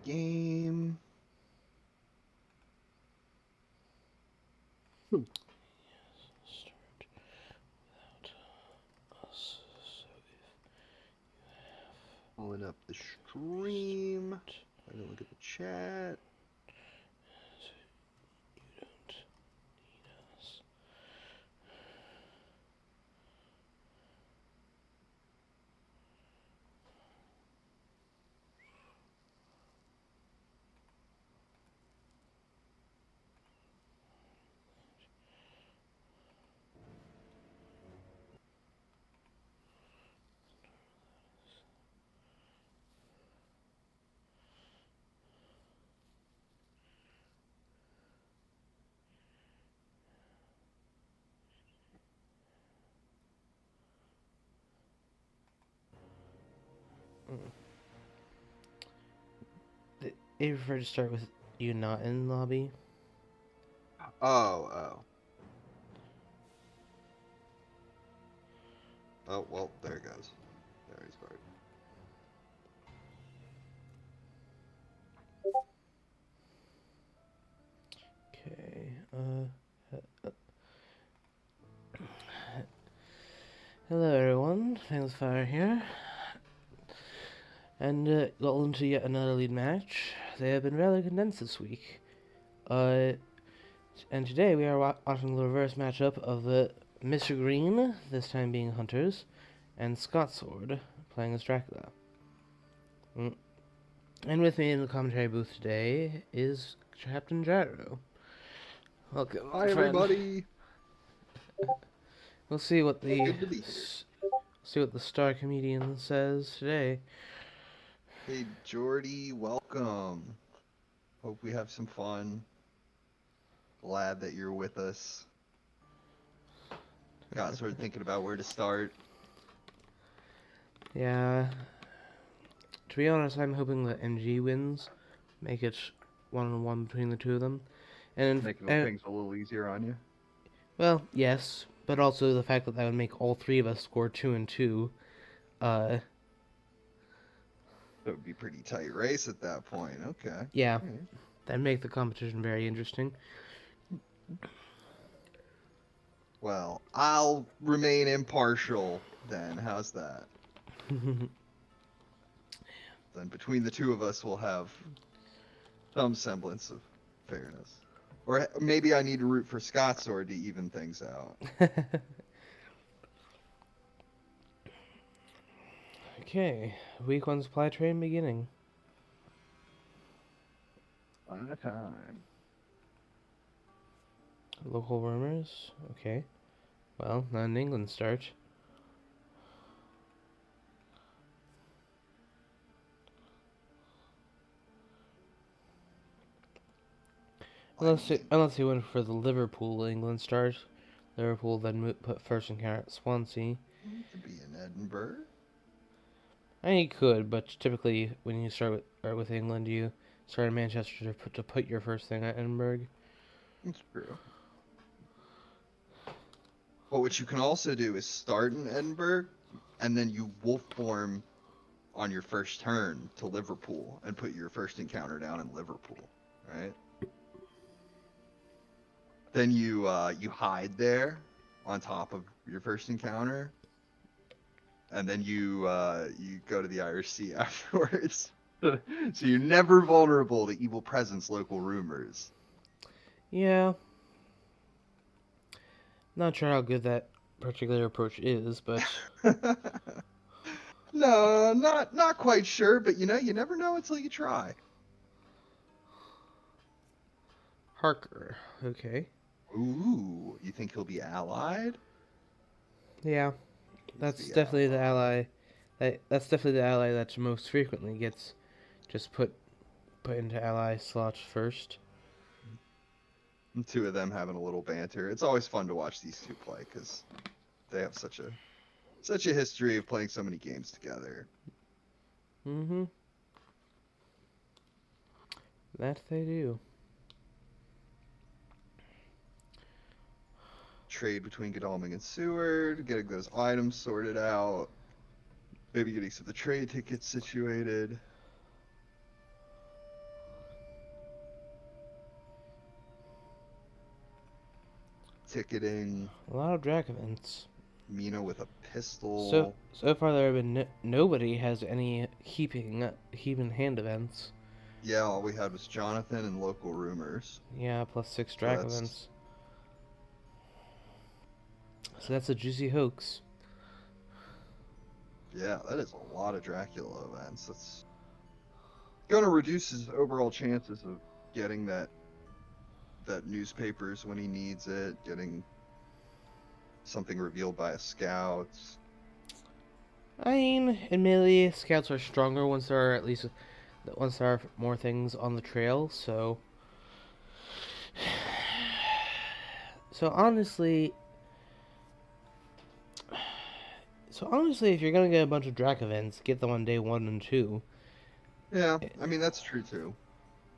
game. Start without us. So if you Pulling up the stream. I can look at the chat. you don't need us. They prefer to start with you not in lobby. Oh. Oh, well, there it goes. There he started. Okay. Hello everyone, Fire here, and got into yet another lead match. They have been rather condensed this week. And today we are watching the reverse matchup of Mr. Green, this time being Hunters, and Scotsword, playing as Dracula. And with me in the commentary booth today is Captain Gyro. Welcome, Hi, friend. everybody. We'll see what Good to be here. see what the star comedian says today. Hey, Jordy, welcome. Hope we have some fun. Glad that you're with us. Got sort of thinking about where to start. Yeah. To be honest, I'm hoping that MG wins. Make it 1-1 between the two of them. And Making things a little easier on you. well, yes, but also the fact that would make all three of us score 2 and 2. That would be pretty tight race at that point. Okay. Yeah, that'd make the competition very interesting. Well, I'll remain impartial then. How's that? Then between the two of us, we'll have some semblance of fairness. Or maybe I need to root for Scotsword to even things out. Okay, week 1 supply train beginning. On time. Local rumors. Okay. Well, not an England start. Unless he went for the Liverpool England start. Liverpool then put first encounter at Swansea. To be in Edinburgh. I mean, he could, but typically when you start with England, you start in Manchester to put your first thing at Edinburgh. That's true. But what you can also do is start in Edinburgh, and then you wolf form on your first turn to Liverpool and put your first encounter down in Liverpool, right? Then you hide there on top of your first encounter, and then you go to the Irish Sea afterwards. So you're never vulnerable to evil presence, local rumors. Yeah. Not sure how good that particular approach is, but No, not quite sure, but you never know until you try. Harker. Okay. Ooh, you think he'll be allied? Yeah. That's definitely the ally. That's definitely the ally that most frequently gets just put into ally slots first. The two of them having a little banter. It's always fun to watch these two play because they have such a history of playing so many games together. Mm-hmm. That they do. Trade between Godalming and Seward, getting those items sorted out, maybe getting some of the trade tickets situated. ticketing, A lot of Drac events. Mina with a So pistol. so far there have been nobody has any keeping hand events. Yeah, all we had was Jonathan and local rumors. Yeah, plus 6 So Drac that's events. So that's a juicy hoax. yeah, that is a lot of Dracula events. That's gonna reduce his overall chances of getting that newspapers when he needs it, getting something revealed by a scout. I mean, admittedly, scouts are stronger once there are more things on the trail. So honestly, if you're gonna get a bunch of Drac events, get them on day 1 and 2. Yeah, I mean that's true too.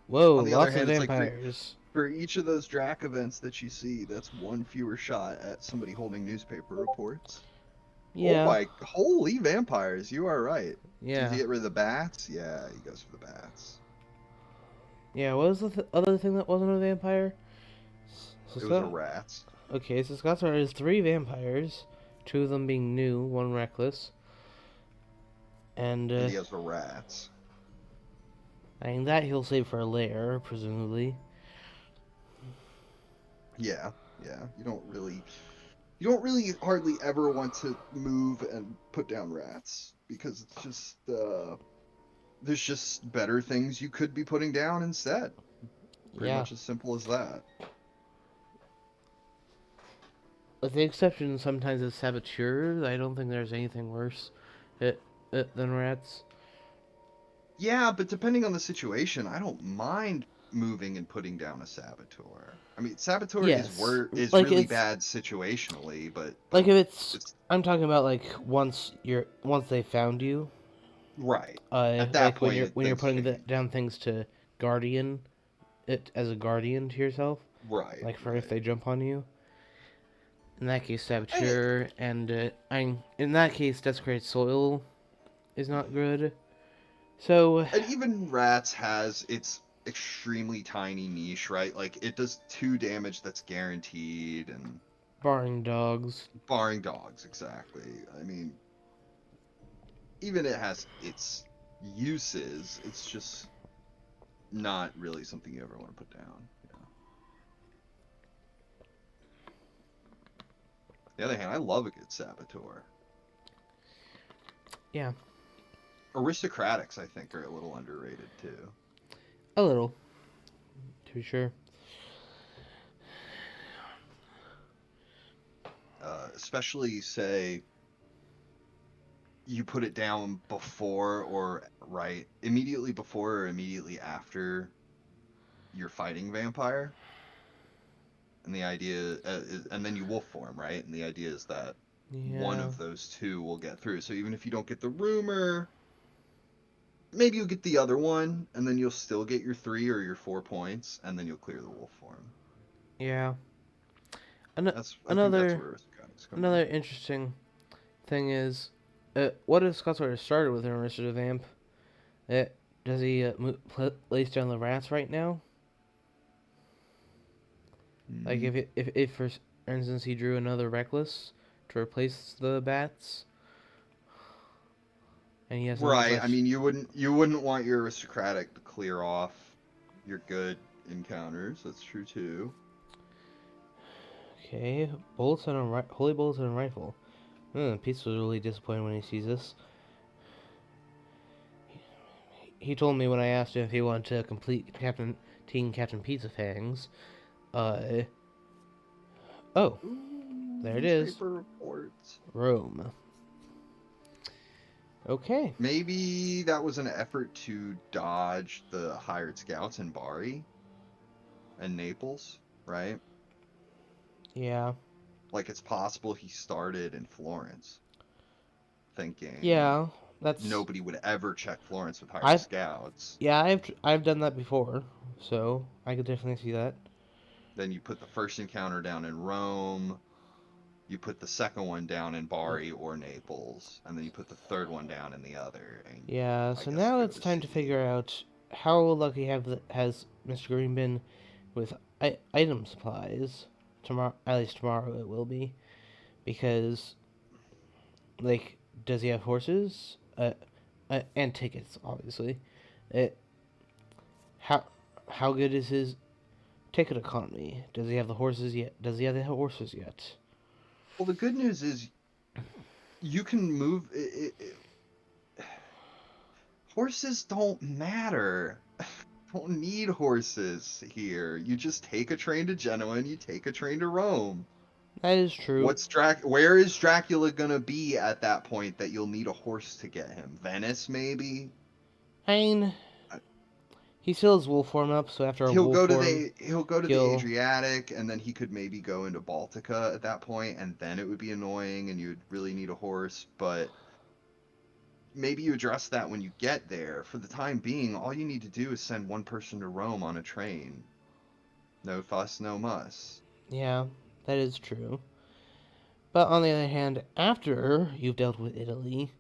Whoa, On the other lots of hand, it's like vampires. for each of those Drac events that you see, that's one fewer shot at somebody holding newspaper reports. Oh Yeah, my holy vampires, you are right. Does he yeah, get rid of the bats? Yeah, he goes for the bats. yeah. What was the other thing that wasn't a vampire? So It was a Scott. rat. Okay, so Scotsword has 3 vampires, 2 of them being new, 1 reckless, and And he has a rat. I mean that he'll save for a lair, presumably. Yeah, yeah. You don't really hardly ever want to move and put down rats because it's just there's just better things you could be putting down instead. Pretty Yeah, much as simple as that. with the exception sometimes of saboteurs, I don't think there's anything worse than rats. Yeah, but depending on the situation, I don't mind moving and putting down a saboteur. I mean, saboteur Yes, is like really it's bad situationally, but like if it's. it's I'm talking about like once they found you. right. At that Like point, when you're things putting change. down things to guardian it as a guardian to yourself, Right, like for if right. they jump on you. In that case, And it, saboteur, and in that case, desecrated soil is not good. So, and even rats has its extremely tiny niche, right? Like it does 2 damage that's guaranteed, and barring dogs. barring dogs, exactly. I mean, even it has its uses. It's just not really something you ever want to put down. Yeah. On the other hand, I love a good saboteur. Yeah, Aristocratics, I think, are a little underrated too. a little, to be sure. Especially, say, you put it down before or right immediately before or immediately after you're fighting vampire, and the idea and then you wolf form, right? And the idea is that one Yeah, of those two will get through. So even if you don't get the rumor, maybe you'll get the other one, and then you'll still get your 3 or your 4 points, and then you'll clear the wolf form. yeah. I think that's Another where aristocrats come in. another interesting thing is, what if Scotsword started with an Aristocrat vamp? Uh, does he place down the rats right now? Like Mm. if for instance he drew another reckless to replace the bats, and he has enough Right. I left. mean, you wouldn't want your aristocratic to clear off your good encounters. That's true too. Okay, bullets and holy bullets and a rifle. Peace was really disappointed when he sees this. He told me when I asked him if he wanted to complete Captain Pizza Fangs. Uh oh, Ooh, there it is. newspaper reports. Rome. Okay. Maybe that was an effort to dodge the hired scouts in Bari and Naples, right? Yeah. Like it's possible he started in Florence, thinking Yeah. That's nobody would ever check Florence with hired I've scouts. yeah I've done that before, so I could definitely see that. Then you put the first encounter down in Rome, you put the second one down in Bari or Naples, and then you put the third one down in the other. And Yeah. I So guess now go it's to time to see. figure out how lucky has Mr. Green been with item supplies. tomorrow. At least tomorrow it will be, because like, does he have horses? And tickets, obviously. It how how good is his ticket economy? Does he have the horses yet? Does he have the horses yet? Well, the good news is you can move. Horses don't matter. Don't need horses here. You just take a train to Genoa and you take a train to Rome. That is true. Where is Dracula gonna be at that point that you'll need a horse to get him? Venice, maybe? I mean, Uh, he still has wolf form up, so after a wolf form, he'll go to the he'll Adriatic, and then he could maybe go into Baltica at that point, and then it would be annoying, and you'd really need a horse. But maybe you address that when you get there. For the time being, all you need to do is send one person to Rome on a train. No fuss, no muss. yeah, that is true. But on the other hand, after you've dealt with Italy,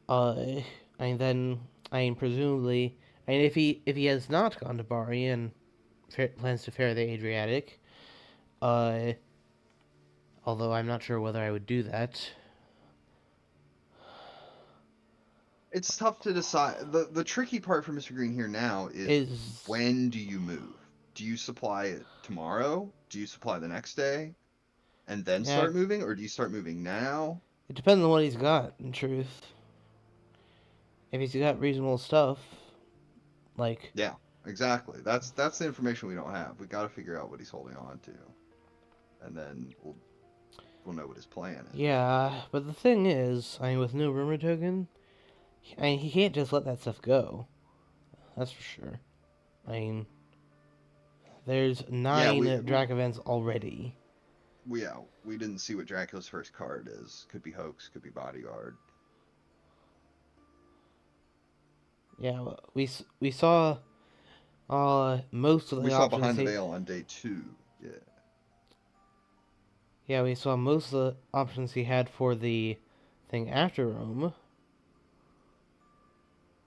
and then presumably, and if he has not gone to Bari and plans to fare the Adriatic, uh, although I'm not sure whether I would do that. It's tough to decide. The tricky part for Mr. Green here now is Is when do you move? Do you supply it tomorrow? Do you supply the next day? And then yeah, start moving? Or do you start moving now? it depends on what he's got. In truth, if he's got reasonable stuff, like Yeah, exactly. That's the information we don't have. We got to figure out what he's holding on to. And then we'll know what his plan is. yeah. But the thing is, with no rumor token, he can't just let that stuff go. That's for sure. I mean, there's Yeah, 9 Drac events already. we didn't see what Dracula's first card is. Could be hoax, could be bodyguard. Yeah, we saw most of the We saw options. Behind the Veil on day 2. Yeah. Yeah, we saw most of the options he had for the thing after Rome,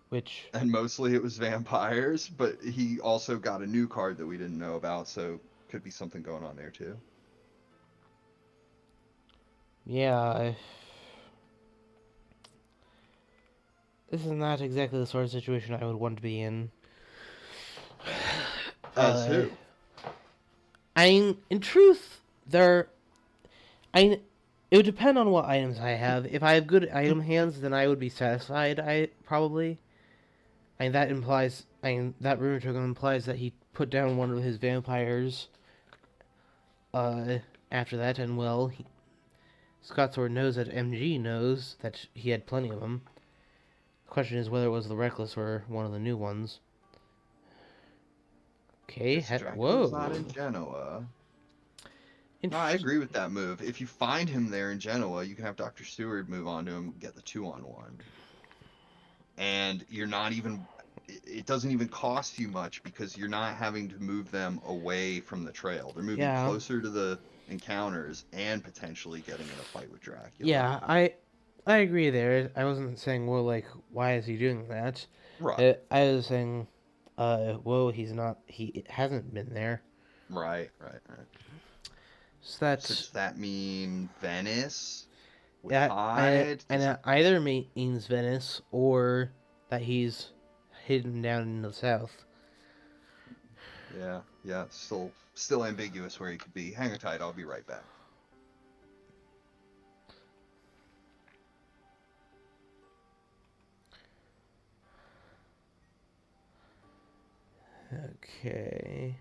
which And mostly it was vampires, but he also got a new card that we didn't know about, so could be something going on there too. yeah, this is not exactly the sort of situation I would want to be in. As who? In truth, it would depend on what items I have. If I have good item hands, then I would be satisfied. Probably. That implies. That rumor token implies that he put down one of his vampires. After that, and Scotsword knows that MG knows that he had plenty of them. The question is whether it was the Reckless or one of the new ones. Okay, Dracula's not in Genoa. No, I agree with that move. If you find him there in Genoa, you can have Dr. Seward move on to him, get the 2-on-1. And you're not even... It doesn't even cost you much because you're not having to move them away from the trail. They're moving closer to the encounters and potentially getting in a fight with Dracula. Yeah, I agree there. I wasn't saying, well, like, why is he doing that? Right. I was saying, he hasn't been there. Right. So does that mean Venice? And it either means Venice or that he's hidden down in the south. Yeah. Still ambiguous where he could be. Hang tight, I'll be right back. Okay.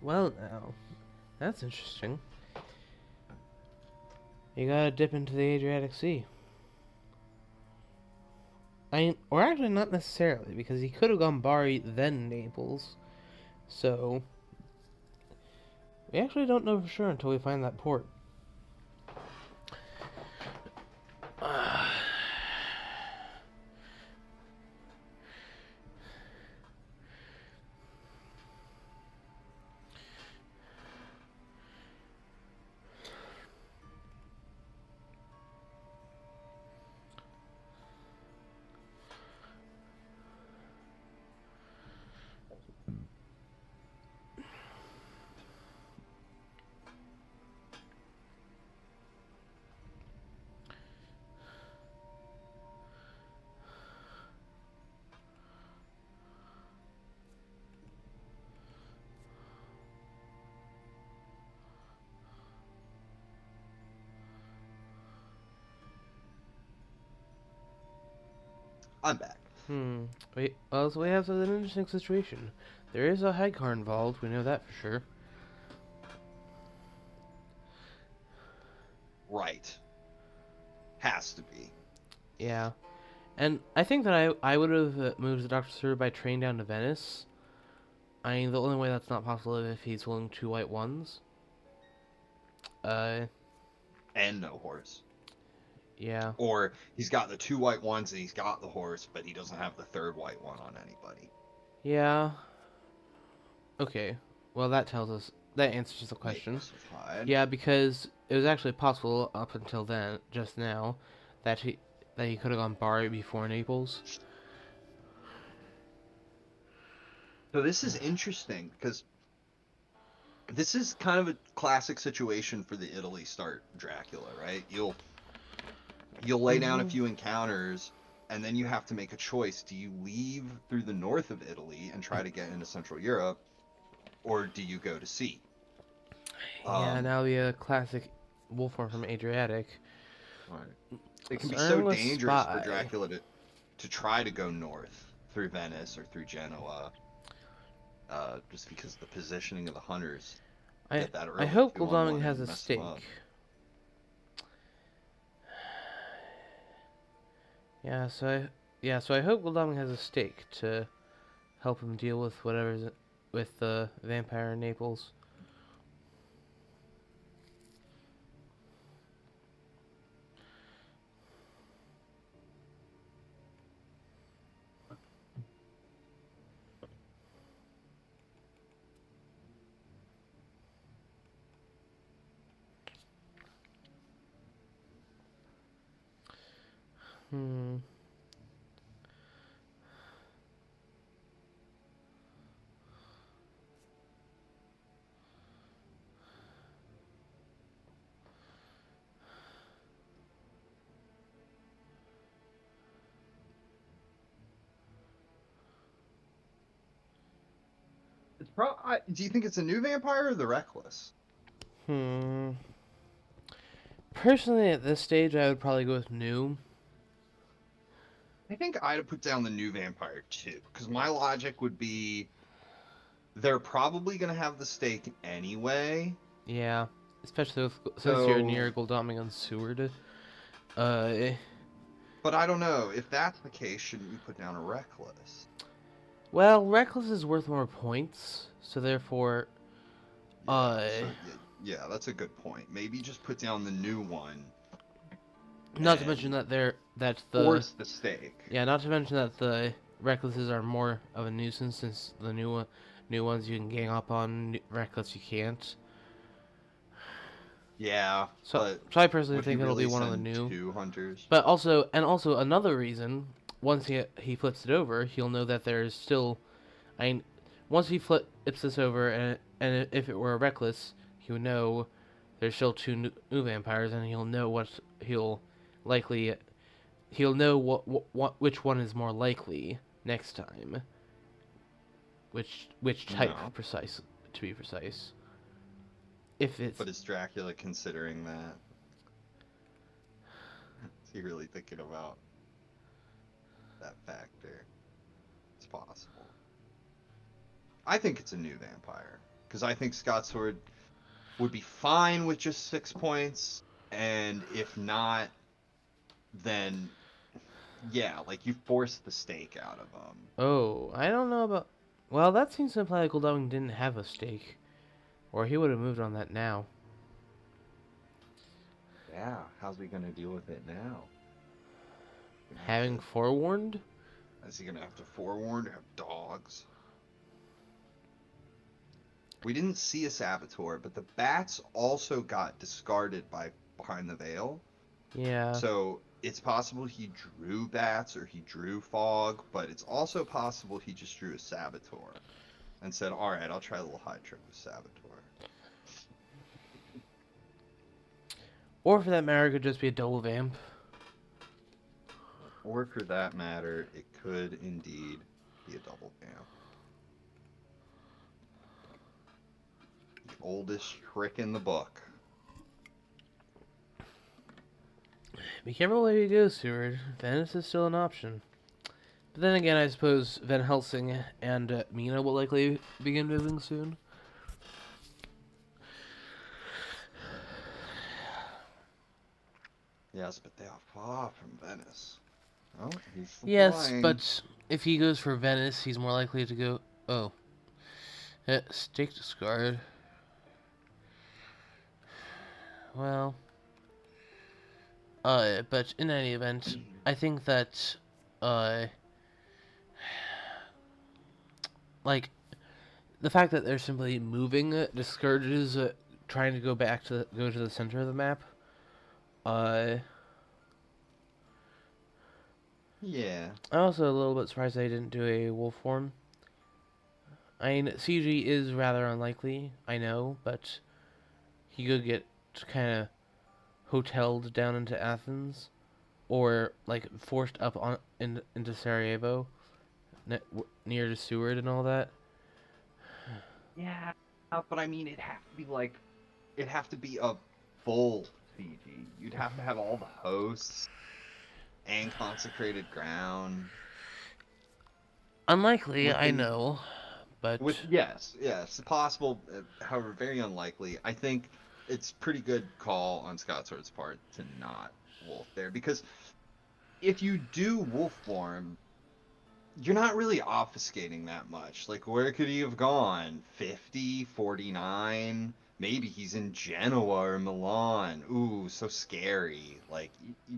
Well, now, that's interesting. You gotta dip into the Adriatic Sea. Or actually not necessarily, because he could have gone Bari, then Naples. So, we actually don't know for sure until we find that port. I'm back. Wait, well, so we have an interesting situation. There is a high car involved, we know that for sure. Right. Has to be. Yeah. And I think that I would have moved the Dr. Sir by train down to Venice. I mean, the only way that's not possible is if he's willing 2 white ones. And no horse. Yeah. Or he's got the 2 white ones and he's got the horse, but he doesn't have the 3rd white one on anybody. Yeah. Okay. Well, that answers the question. Yeah, because it was actually possible up until then, just now, that he could have gone Bari before Naples. So this is interesting because this is kind of a classic situation for the Italy start Dracula, right? You'll lay down a few encounters, and then you have to make a choice. Do you leave through the north of Italy and try to get into Central Europe, or do you go to sea? Yeah, now the classic Wolfhorn from Adriatic. Right. It can be so dangerous for Dracula to try to go north through Venice or through Genoa, just because the positioning of the hunters. I hope Godalming has a stake. So I hope Godalming has a stake to help him deal with whatever's with the vampire in Naples. Do you think it's a new vampire or the Reckless? Personally, at this stage, I would probably go with new. I think I'd put down the new vampire too, because my logic would be they're probably going to have the stake anyway. Yeah, especially since you're near Godalming and Seward. But I don't know. If that's the case, shouldn't you put down a Reckless? Well, Reckless is worth more points, so therefore... Yeah, that's a good point. Maybe just put down the new one. Not to mention that force the stake. Yeah, not to mention that the Recklesses are more of a nuisance, since the new ones you can gang up on, Reckless you can't. Yeah, so I personally think it'll be one of the new 2 hunters. But also another reason, once he flips it over, he'll know that there's still, once he flips this over, and if it were a Reckless, he would know there's still 2 new vampires, and he'll know which one is more likely next time. Which type, to be precise. But is Dracula considering that? Is he really thinking about that factor? It's possible. I think it's a new vampire. because I think Scotsword would be fine with just 6 points, and if not, then yeah, like you forced the stake out of him. Oh, I don't know about. Well, that seems to imply that Goldowing didn't have a stake, or he would have moved on that now. Yeah, how's he gonna deal with it now? Gonna have Having to. forewarned? Is he gonna have to forewarn or have dogs? We didn't see a saboteur, but the bats also got discarded by behind the veil. Yeah. So it's possible he drew bats or he drew fog, but it's also possible he just drew a saboteur and said, "All right, I'll try a little high trick with saboteur." Or for that matter, it could just be a double vamp. Or for that matter, it could indeed be a double vamp. The oldest trick in the book. Be careful where you go, Seward. Venice is still an option. But then again, I suppose Van Helsing and Mina will likely begin moving soon. Yes, but they are far from Venice. Oh, he's Yes, flying. but if he goes for Venice, he's more likely to go. Oh, stake discard. Well, but in any event, I think that, uh, like the fact that they're simply moving discourages trying to go to the center of the map. Uh, Yeah. I'm also a little bit surprised they didn't do a wolf form. I mean, CG is rather unlikely, I know, but he could get kind of hoteled down into Athens, or like forced up into Sarajevo, near to Seward and all that. Yeah, but I mean, it'd have to be a full CG. You'd have to have all the hosts and consecrated ground. Unlikely, I Within know, but with yes, possible. However, very unlikely. I think it's pretty good call on Scotsword's part to not wolf there because if you do wolf form, you're not really obfuscating that much. Like, where could he have gone? 50, 49? Maybe he's in Genoa or Milan. Ooh, so scary. Like,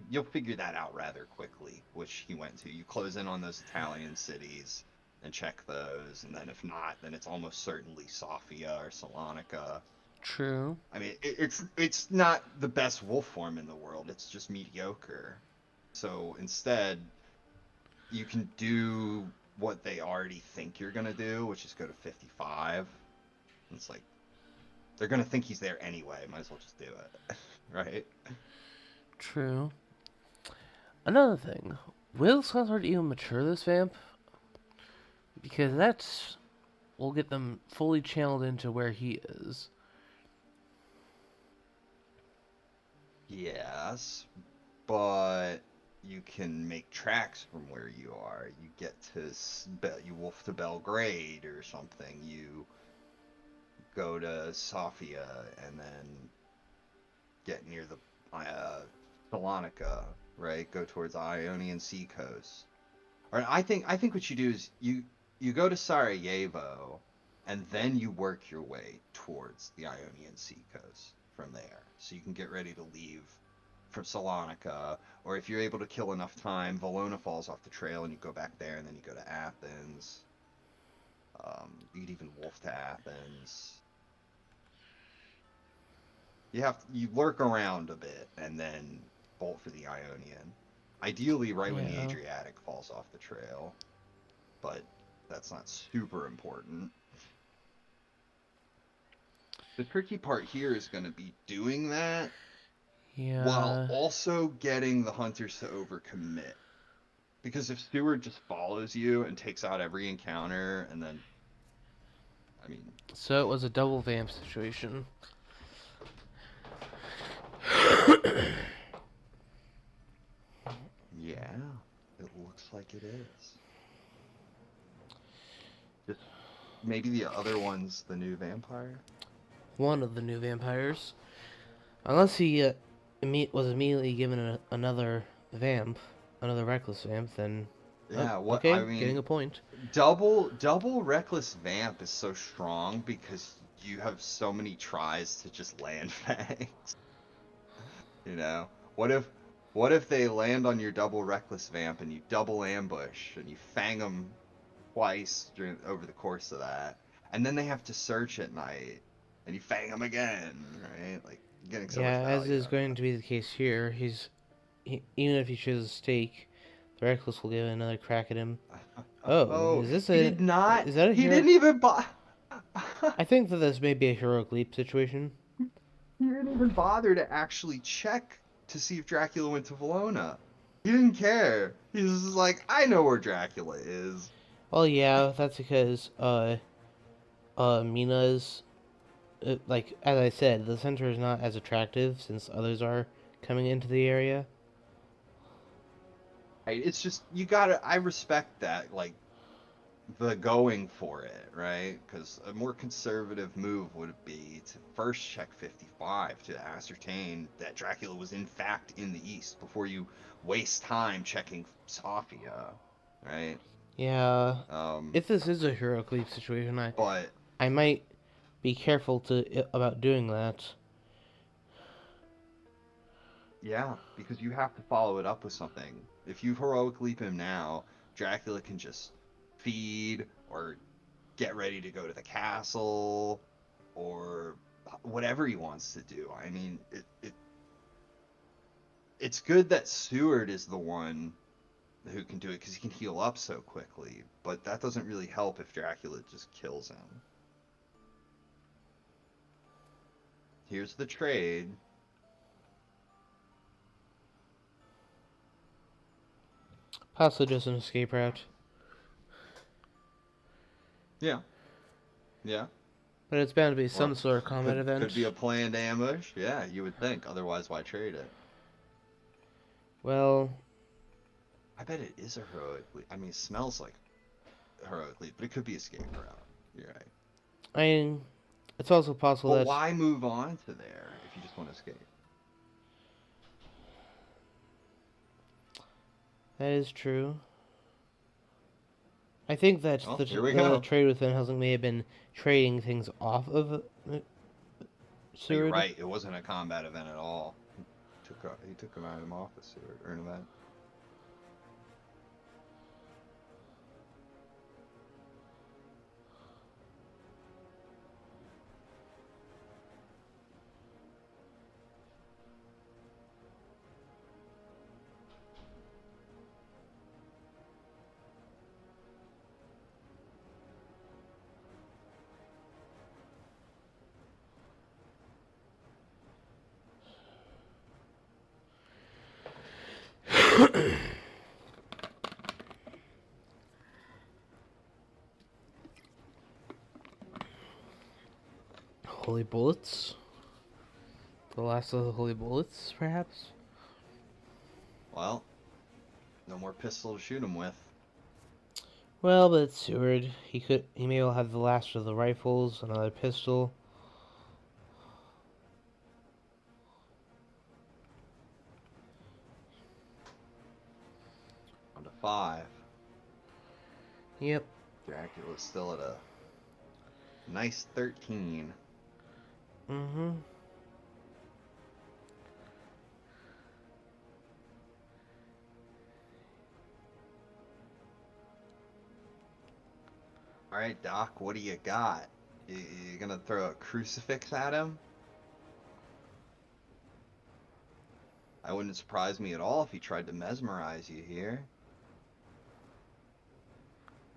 you'll figure that out rather quickly, which he went to. You close in on those Italian cities and check those, and then if not, then it's almost certainly Sofia or Salonika. true. I mean, it's not the best wolf form in the world. It's just mediocre. So instead, you can do what they already think you're gonna do, which is go to 55. It's like they're gonna think he's there anyway. Might as well just do it, right? True. Another thing, will Scotsword even mature this vamp? Because that's will get them fully channeled into where he is. Yes, but you can make tracks from where you are. You get to you wolf to Belgrade or something. You go to Sofia and then get near the Salonika, right? Go towards the Ionian Sea coast. Or I think what you do is you go to Sarajevo and then you work your way towards the Ionian Sea coast from there. So you can get ready to leave from Salonika, or if you're able to kill enough time, Valona falls off the trail and you go back there and then you go to Athens. You could even wolf to Athens. You lurk around a bit and then bolt for the Ionian. Ideally, right when the Yeah. Adriatic falls off the trail, but that's not super important. The tricky part here is going to be doing that while Yeah. also getting the hunters to overcommit. Because if Stewart just follows you and takes out every encounter, and then, I mean, So it was a double vamp situation. yeah, it looks like it is. Just maybe the other one's the new vampire. One of the new vampires. Unless he was immediately given another vamp, another reckless vamp, then Yeah, what I okay, getting mean, a point. double reckless vamp is so strong because you have so many tries to just land fangs. You know, what if they land on your double reckless vamp and you double ambush and you fang them twice over the course of that, and then they have to search at night and you fang them again, right? Like you're getting so much Yeah, as value is out of going to be the case here, even if he chooses stake, the reckless will give another crack at him. that. Oh, Oh, is this he a did not. is that a He hero? didn't even buy. I think that this may be a heroic leap situation. He didn't even bother to actually check to see if Dracula went to Valona. He didn't care. He was just like, I know where Dracula is. Well, yeah, that's because Mina's like as I said, the center is not as attractive since others are coming into the area. Right? It's just you gotta. I respect that, like the going for it, right? Because a more conservative move would be to first check 55 to ascertain that Dracula was in fact in the east before you waste time checking Sofia, right? Yeah, Um, if this is a heroic leap situation, but I might be careful about doing that. yeah, because you have to follow it up with something. If you heroic leap him now, Dracula can just feed or get ready to go to the castle or whatever he wants to do. I mean, it's good that Seward is the one who can do it because he can heal up so quickly, but that doesn't really help if Dracula just kills him. Here's the trade. Possibly just an escape route, Yeah, yeah. but it's bound to be Or some sort of combat could be event. a planned ambush. Yeah, you would think. Otherwise, why trade it? Well, I bet it is a heroic leap. I mean, it smells like a heroic leap, but it could be escape route. You're right. I mean, it's also possible But that why move on to there if you just want to escape? that is true. I think that Well, here we the go. trade with Van Helsing may have been trading things off of Oh, you're Seward. right. It wasn't a combat event at all. He took him out of office or an event. Holy bullets. The last of the holy bullets, perhaps. Well, no more pistol to shoot him with. Well, but it's Seward. He may well have the last of the rifles, another pistol. On to 5. Yep. Dracula's still at a nice 13. Mm-hmm. All right, Doc, what do you got? You gonna throw a crucifix at him? I wouldn't surprise me at all if he tried to mesmerize you here.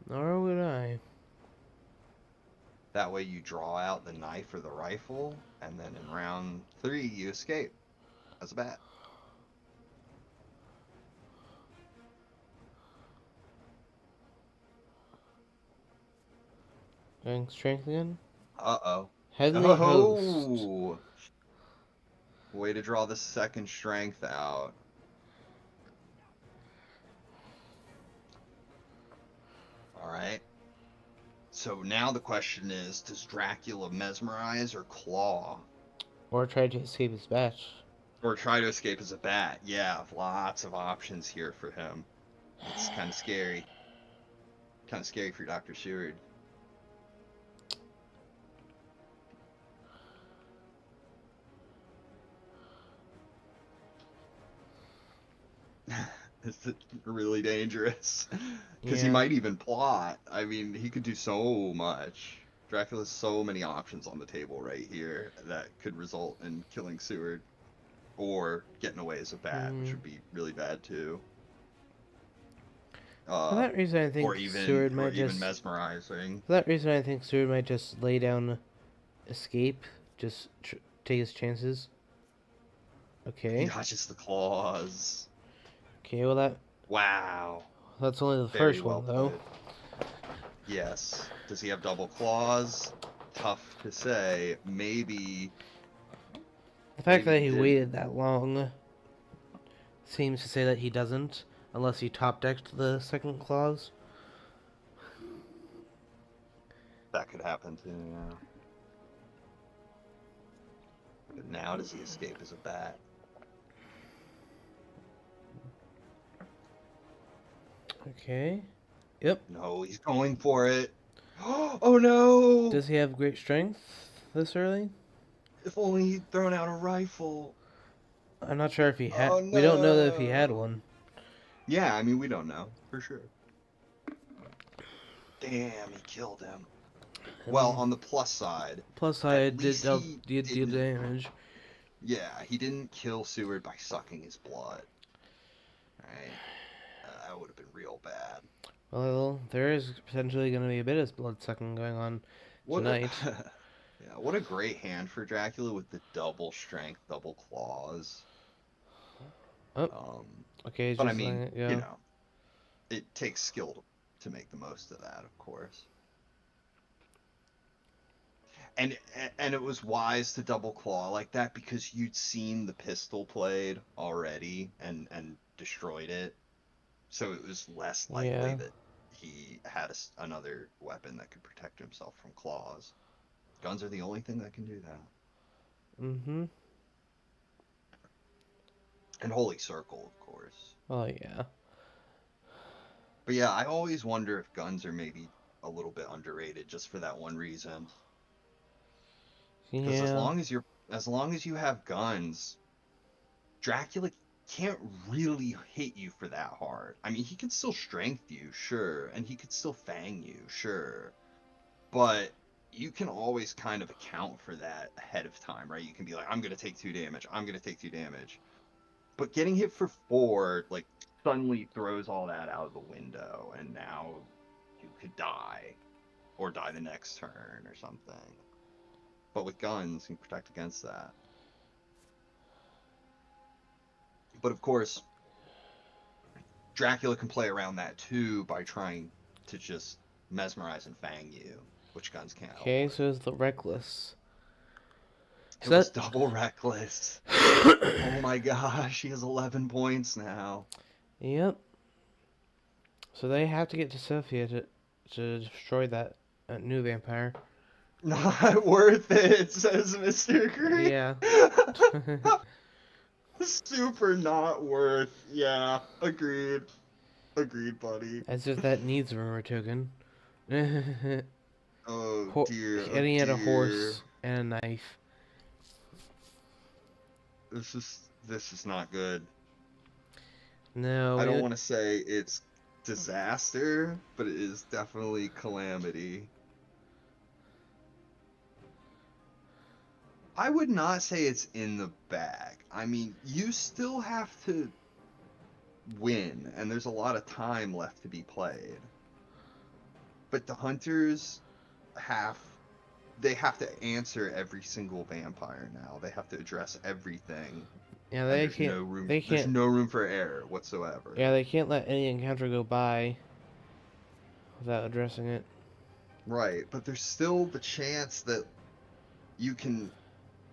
Nor would I. That way you draw out the knife or the rifle, and then in round 3 you escape. That's a bet. Going strength again? Uh-oh. Heavenly Host. Oh! Way to draw the second strength out. Alright. So now the question is, does Dracula mesmerize or claw? Or try to escape his batch. Or try to escape as a bat? Yeah, lots of options here for him. It's kind of scary. Kind of scary for Dr. Seward. It's really dangerous. Because he Yeah. might even plot. I mean, he could do so much. Dracula has so many options on the table right here that could result in killing Seward or getting away as a bat, which Hmm. would be really bad too. For that reason, I Or think even Seward might just. mesmerizing. For that reason, I think Seward might just lay down, escape, just take his chances. He Okay. dodges the claws. Okay. Well, Wow. that's only the Very first well one, though. played. Yes. Does he have double claws? Tough to say. Maybe. The fact Maybe that he he didn't. waited that long seems to say that he doesn't, unless he top decked the second clause. That could happen too, yeah. But now does he escape as a bat? Okay. Yep. No, he's going for it. Oh no! Does he have great strength this early? If only he'd thrown out a rifle. I'm not sure if he had. Oh We don't know that if he had no! one. Yeah, I mean, we don't know for sure. Damn, he killed him. Well, And on the plus side, plus, at I least he did deal didn't. damage. Yeah, he didn't kill Seward by sucking his blood. Right? That would have been real bad. Well, there is potentially going to be a bit of blood sucking going on What a tonight. yeah, what a great hand for Dracula with the double strength, double claws. Oh, Um, okay, he's but I just letting mean, it go. it takes skill to make the most of that, of course. And and it was wise to double claw like that because you'd seen the pistol played already and destroyed it, so it was less likely Yeah. that he had another weapon that could protect himself from claws. Guns are the only thing that can do that. Mm-hmm. And Holy Circle, of course. Oh, yeah. But yeah, I always wonder if guns are maybe a little bit underrated just for that one reason. Because Yeah. as long as you have guns, Dracula can't really hit you for that hard. I mean, he can still strength you, sure, and he could still fang you, sure. But you can always kind of account for that ahead of time, right? You can be like, I'm gonna take 2 damage, I'm gonna take 2 damage. But getting hit for 4, like, suddenly throws all that out of the window, and now you could die. Or die the next turn or something. But with guns, you can protect against that. But of course, Dracula can play around that too by trying to just mesmerize and fang you, which guns can't help Okay, with. so it's the reckless. It So was that. double reckless. Oh my gosh, he has 11 points now. Yep. So they have to get to Sophia to destroy that new vampire. Not worth it, says Mr. Green. Yeah. Super not worth. Yeah, agreed. Agreed, buddy. As if that needs a rumor token. And Oh dear, oh he had a dear. horse and a knife. This is not good. No, I don't want to say it's disaster, but it is definitely calamity. I would not say it's in the bag. I mean, you still have to win, and there's a lot of time left to be played. But the hunters have they have to answer every single vampire now. They have to address everything, yeah, and they can't. They there's can't. no room for error whatsoever. Yeah, they can't let any encounter go by without addressing it. Right, but there's still the chance that you can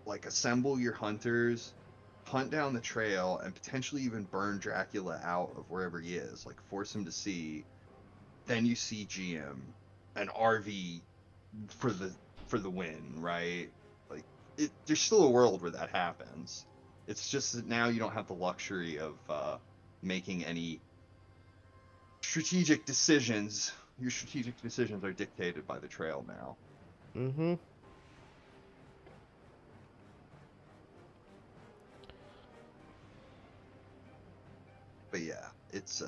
like assemble your hunters, hunt down the trail, and potentially even burn Dracula out of wherever he is, like force him to sea. Then you siege him, an RV for the win, right? Like there's still a world where that happens. It's just that now you don't have the luxury of making any strategic decisions. Your strategic decisions are dictated by the trail now. Mm-hmm. But yeah, it's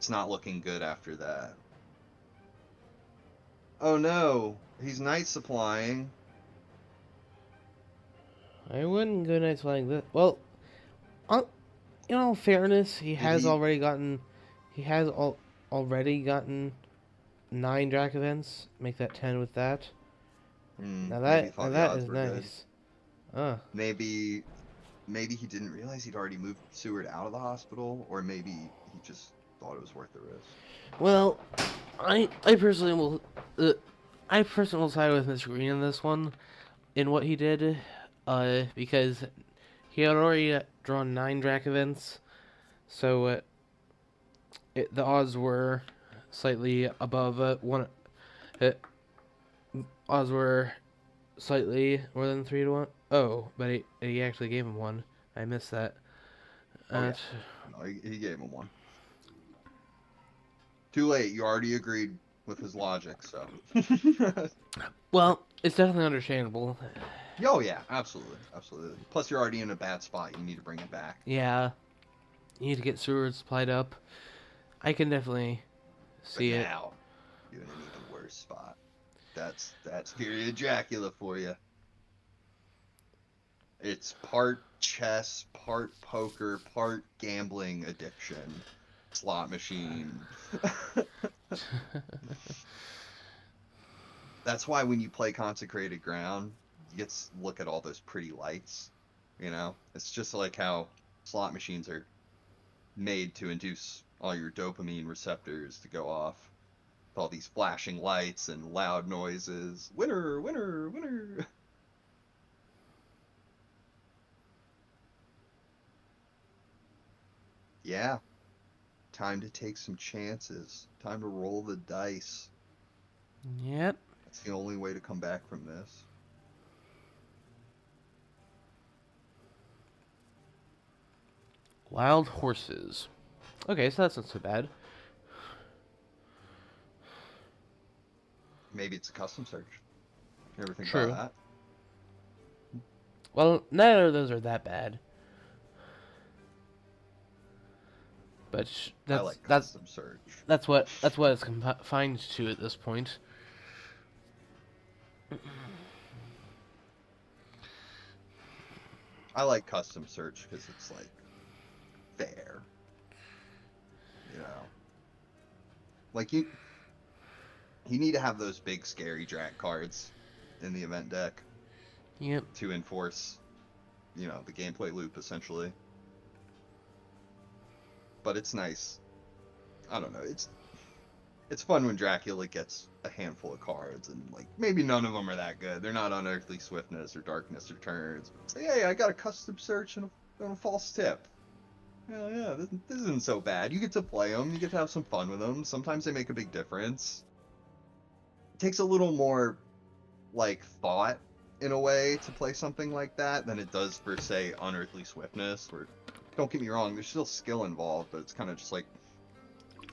not looking good after that. Oh no, he's night supplying. I wouldn't go nights like this. Well, on, in all fairness, Maybe he has already gotten 9 Drac events. Make that 10 with that. maybe he Now thought the that odds is were good. nice. Ah. Maybe he didn't realize he'd already moved Seward out of the hospital, or maybe he just thought it was worth the risk. Well, I personally will I personally will side with Mr. Green in this one in what he did, because he had already drawn 9 Drac events, so the odds were slightly above one. Uh, Odds were slightly more than 3 to 1. Oh, but he actually gave him one. I missed that. Oh yeah, no, he gave him one. Too late. You already agreed with his logic, so. Well, it's definitely understandable. Oh yeah, absolutely, absolutely. Plus, you're already in a bad spot. You need to bring it back. Yeah, you need to get sewers supplied up. I can definitely But see it. now, you're in an even worse spot. That's period Dracula for you. It's part chess, part poker, part gambling addiction, slot machine. That's why when you play Consecrated Ground, you get to look at all those pretty lights. You know, it's just like how slot machines are made to induce all your dopamine receptors to go off with all these flashing lights and loud noises. Winner, winner, winner. Yeah, time to take some chances. Time to roll the dice. Yep. That's the only way to come back from this. Wild horses. Okay, so that's not so bad. Maybe it's a custom search. You ever think True. about that? Well, neither of those are that bad. But I like custom search. that's what it's confined to at this point. I like custom search because it's like fair. You know, like you need to have those big scary Drac cards in the event deck Yep. to enforce, the gameplay loop essentially. But it's nice. I don't know. It's fun when Dracula gets a handful of cards and like maybe none of them are that good. They're not Unearthly Swiftness or Darkness Returns. But say, hey, I got a custom search and a false tip. Hell yeah, this isn't so bad. You get to play them. You get to have some fun with them. Sometimes they make a big difference. It takes a little more like thought in a way to play something like that than it does for say Unearthly Swiftness. Where don't get me wrong, there's still skill involved, but it's kind of just like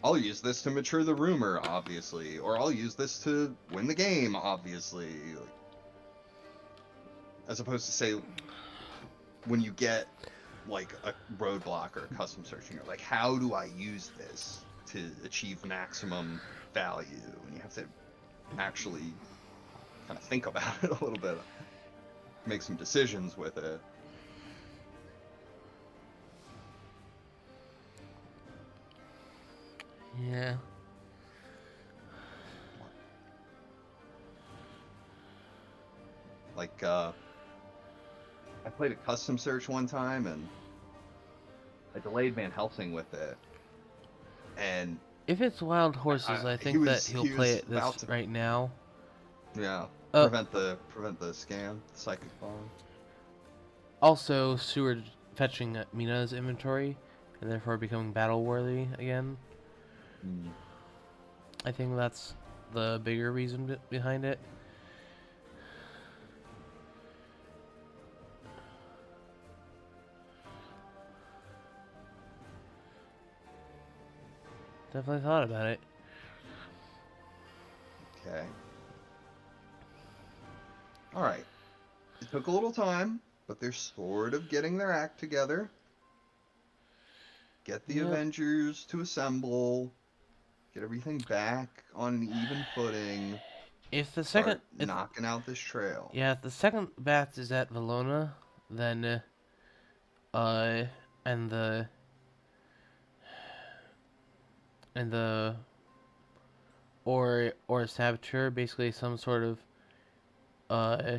I'll use this to mature the rumor, obviously, or I'll use this to win the game, obviously. As opposed to say when you get like a roadblock or a custom search, and you're like, how do I use this to achieve maximum value? And you have to actually kind of think about it a little bit, make some decisions with it. Yeah. Like, I played a custom search one time, and I delayed Van Helsing with it. And if it's wild horses, I think that he'll play it right now. Yeah, prevent the scam, the psychic bomb. Also, Seward fetching Mina's inventory, and therefore becoming battle worthy again. I think that's the bigger reason behind it. Definitely thought about it. Okay. All right. It took a little time, but they're sort of getting their act together. Get the Yep. Avengers to assemble, get everything back on an even footing, If the second, start knocking out this trail. if the second batch is at Valona, then uh, and the and the or saboteur, basically some sort of uh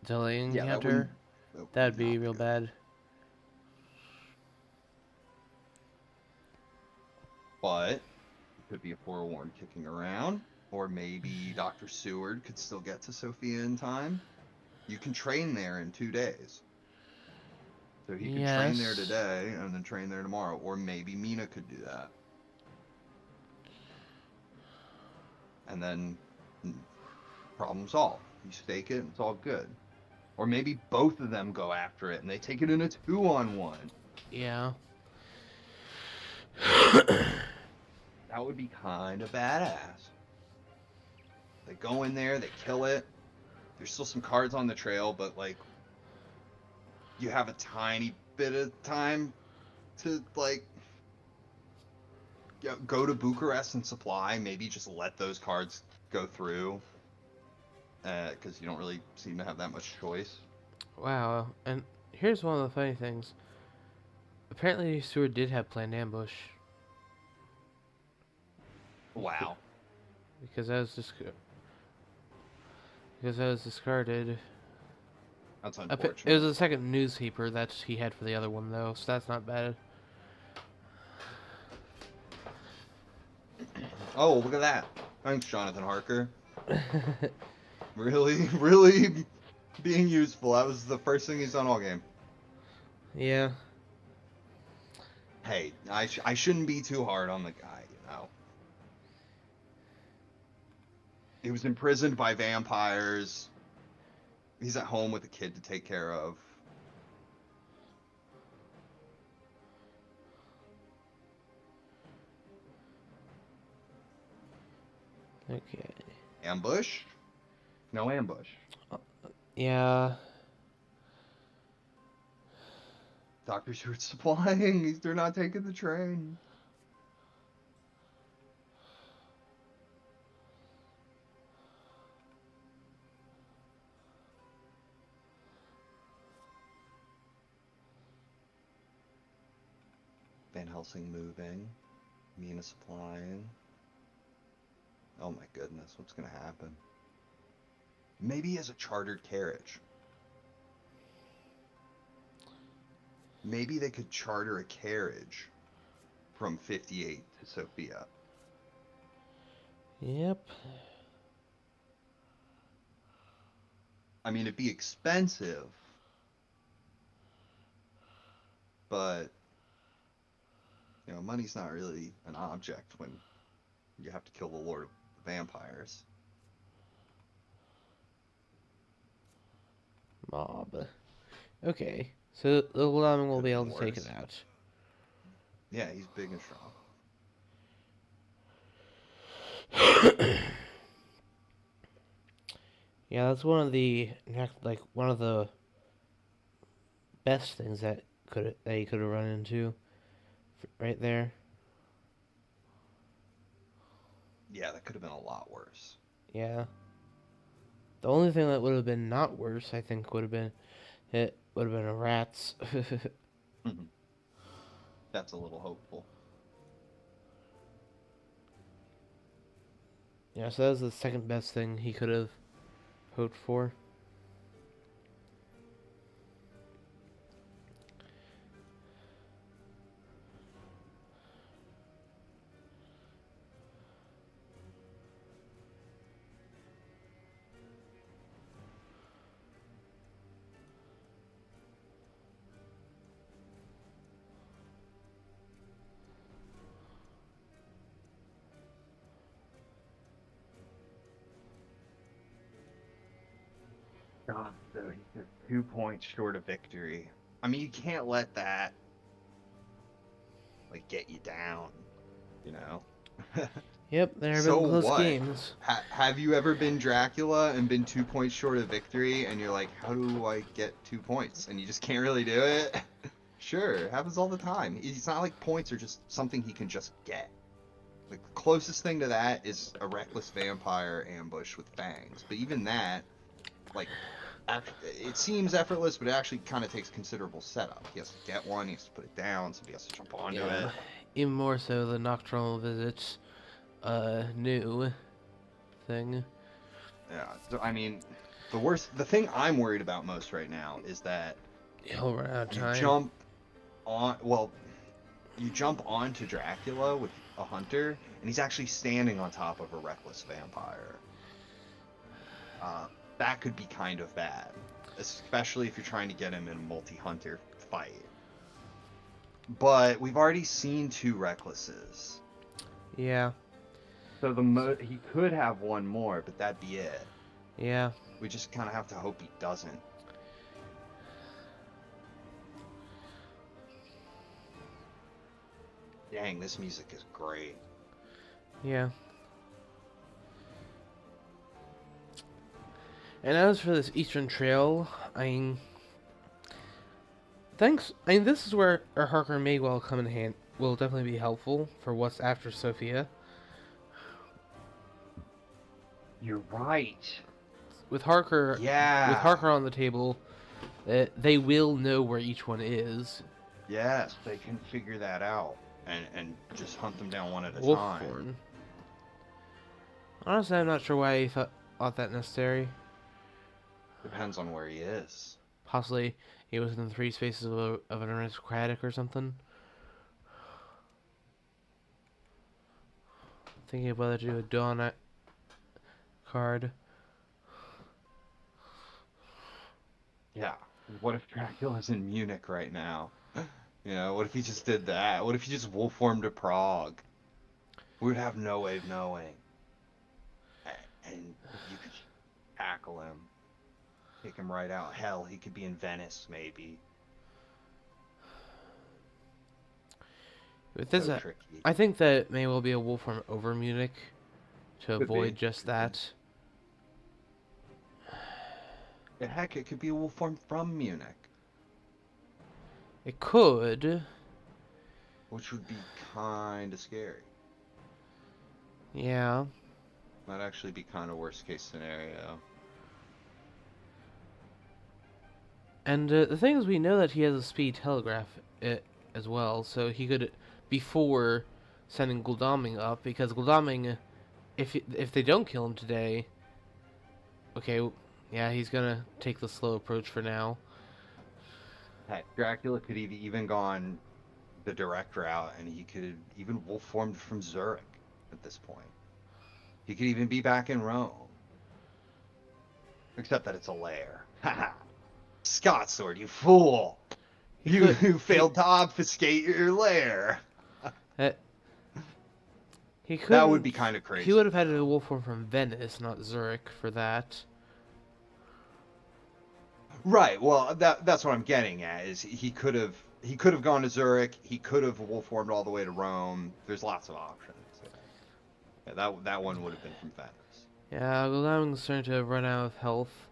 delaying Yeah, counter, that would that'd be not be real good. bad. But it could be a forewarned kicking around, or maybe Dr. Seward could still get to Sophia in time. You can train there in 2 days. So he could train there Yes. today and then train there tomorrow, or maybe Mina could do that. And then problem solved. You stake it, it's all good. Or maybe both of them go after it and they take it in a 2-on-1. Yeah. That would be kind of badass. They go in there, they kill it. There's still some cards on the trail, but like you have a tiny bit of time to like go to Bucharest and supply. Maybe just let those cards go through, because you don't really seem to have that much choice. Wow. And here's one of the funny things. Apparently, Stewart did have planned ambush Wow, because I was discarded. that's It was unfortunate. the second newspaper that he had for the other one though, so that's not bad. Oh, look at that! Thanks, Jonathan Harker. Really, really being useful. That was the first thing he's done all game. Yeah. Hey, I shouldn't be too hard on the guy, you know. He was imprisoned by vampires. He's at home with a kid to take care of. Okay. Ambush? No ambush. Yeah. Dr. Stewart's supplying. They're not taking the train. Van Helsing moving. Mina supplying. Oh my goodness, what's gonna happen? Maybe he has a chartered carriage. Maybe they could charter a carriage from 58 to Sophia. Yep. I mean, it'd be expensive, but money's not really an object when you have to kill the Lord of Vampires. Mob. Okay. So the Lemming will Could be have able been to take it worse. out. Yeah, he's big and strong. Yeah, that's one of the one of the best things that you could have run into right there. Yeah, that could have been a lot worse. Yeah. The only thing that would have been not worse, I think, would have been a rats. That's a little hopeful. Yeah, so that was the second best thing he could have hoped for. God, so he's just 2 points short of victory. I mean, you can't let that like get you down, you know. Yep, there have So been close what? games. Have you ever been Dracula and been 2 points short of victory, and you're like, how do I get 2 points? And you just can't really do it? Sure, it happens all the time. It's not like points are just something he can just get. The closest thing to that is a reckless vampire ambush with fangs. But even that, like, it seems effortless, but it actually kind of takes considerable setup. He has to get one, he has to put it down, somebody has to jump onto Yeah, it. even more so the nocturnal visits, new thing. Yeah, so I mean, the thing I'm worried about most right now is that He'll run out of you time. jump on, well, you jump onto Dracula with a hunter, and he's actually standing on top of a reckless vampire. That could be kind of bad, especially if you're trying to get him in a multi-hunter fight. But we've already seen 2 recklesses. Yeah. So he could have one more, but that'd be it. Yeah. We just kind of have to hope he doesn't. Dang, this music is great. Yeah. And as for this Eastern Trail, I mean, this is where our Harker may well come in hand. Will definitely be helpful for what's after Sophia. You're right. With Harker, Yeah. on the table, they will know where each one is. Yes, they can figure that out and just hunt them down one at a time. Wolfhorn. Honestly, I'm not sure why he thought that necessary. Depends on where he is. Possibly he was in the 3 spaces of an aristocratic or something. Thinking of whether to do a dawn card. Yeah. What if Dracula's in Munich right now? You know, what if he just did that? What if he just wolf formed to Prague? We would have no way of knowing. And you could tackle him. Take him right out. Hell, he could be in Venice, maybe. With this, tricky. I think that it may well be a Wolfram over Munich to Could avoid be. just that. Heck, it could be a wolf form from Munich. It could. Which would be kind of scary. Yeah. Might actually be kind of worst case scenario. And the thing is, we know that he has a speed telegraph as well, so he could, before sending Guldaming up, because Guldaming, if they don't kill him today, okay, yeah, he's gonna take the slow approach for now. Heck, Dracula could have even gone the direct route, and he could even wolf formed from Zurich at this point. He could even be back in Rome. Except that it's a lair. Haha. Scotsword, you fool! You failed to obfuscate your lair. He could. That would be kind of crazy. He would have had a wolf form from Venice, not Zurich, for that. Right. Well, that's what I'm getting at. Is he could have gone to Zurich. He could have wolf formed all the way to Rome. There's lots of options. Yeah, that one would have been from Venice. Yeah, Guldaming's starting to run out of health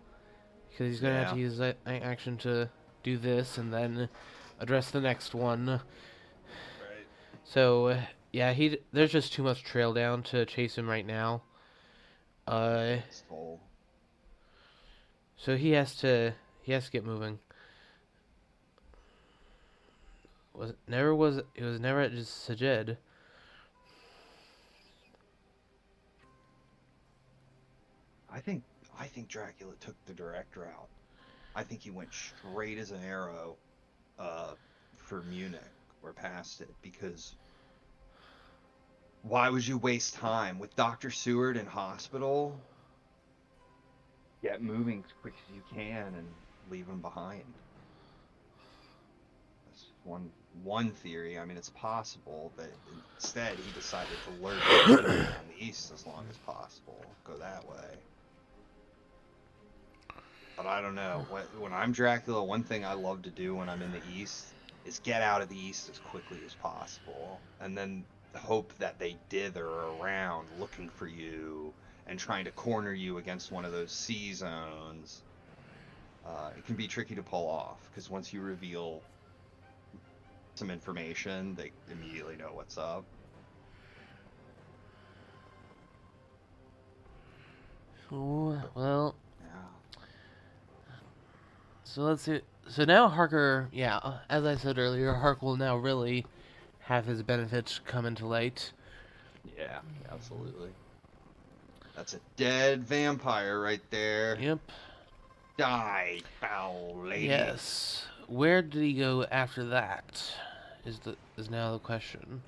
because he's gonna have to use that action to do this and then address the next one. Right. So yeah, there's just too much trail down to chase him right now. So he has to get moving. It was never at just Sajed. I think Dracula took the direct route. I think he went straight as an arrow for Munich or past it, because why would you waste time with Dr. Seward in hospital? Get moving as quick as you can and leave him behind. That's one theory. I mean, it's possible that instead he decided to lurk on the east as long as possible. Go that way. But I don't know. When I'm Dracula, one thing I love to do when I'm in the East is get out of the East as quickly as possible, and then hope that they dither around looking for you and trying to corner you against one of those C zones. It can be tricky to pull off because once you reveal some information, they immediately know what's up. Oh, well, Yeah. so let's see. So now Harker, yeah, as I said earlier, Harker will now really have his benefits come into light. Yeah, absolutely. That's a dead vampire right there. Yep. Die, foul lady. Yes. Where did he go after that? Is now the question.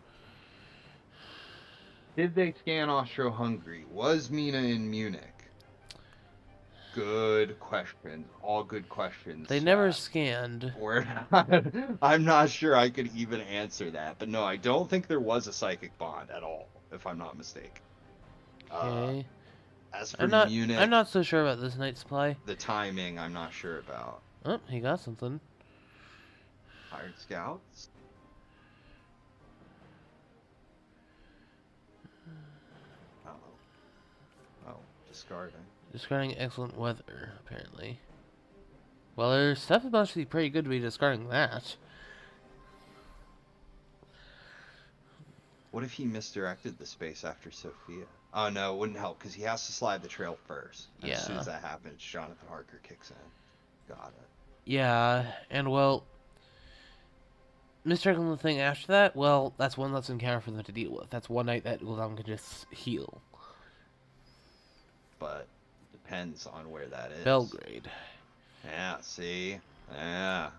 Did they scan Austro-Hungary? Was Mina in Munich? Good questions. All good questions, They never chat. scanned. I'm not sure I could even answer that, but no, I don't think there was a psychic bond at all, if I'm not mistaken. Okay. As for I'm not. I'm Munich, not so sure about this night supply. the timing, I'm not sure about. Oh, he got something. Hired scouts? Oh, oh, discarding. Discarding excellent weather, apparently. Well, their stuff must be pretty good to be discarding that. What if he misdirected the space after Sophia? Oh no, it wouldn't help because he has to slide the trail first. And as soon Yeah. as that happens, Jonathan Harker kicks in. Got it. Yeah, and well, misdirecting the thing after that, well, that's one less encounter for them to deal with. That's one night that Gul'dan can just heal. But depends on where that is. Belgrade. Yeah, see? Yeah.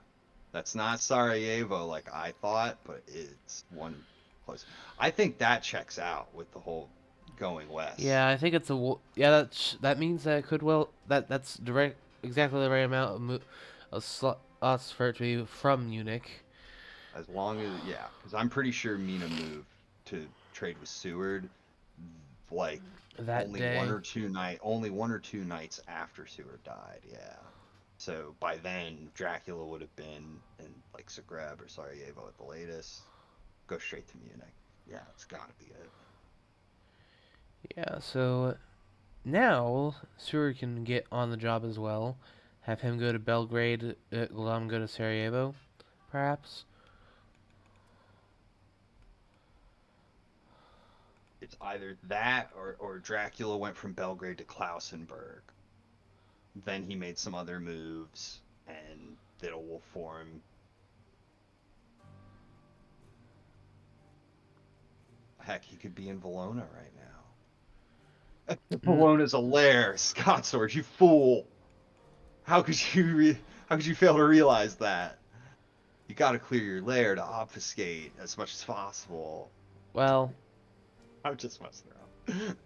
That's not Sarajevo like I thought, but it's one close. I think that checks out with the whole going west. Yeah, I think it's a yeah. That means that it could that's direct exactly the right amount of slots for it to be from Munich. As long as, yeah, because I'm pretty sure Mina moved to trade with Seward like That only day. only 1 or 2 nights after Seward died. Yeah. So by then, Dracula would have been in like Zagreb or Sarajevo at the latest. Go straight to Munich. Yeah, it's gotta be it. Yeah, so now Seward can get on the job as well. Have him go to Belgrade, Gul'dan go to Sarajevo, perhaps. It's either that or Dracula went from Belgrade to Klausenburg. Then he made some other moves and did a wolf form. Heck, he could be in Valona right now. Valona's a lair, Scotsword, you fool! How could you fail to realize that? You gotta clear your lair to obfuscate as much as possible. Well, I'm just messing around.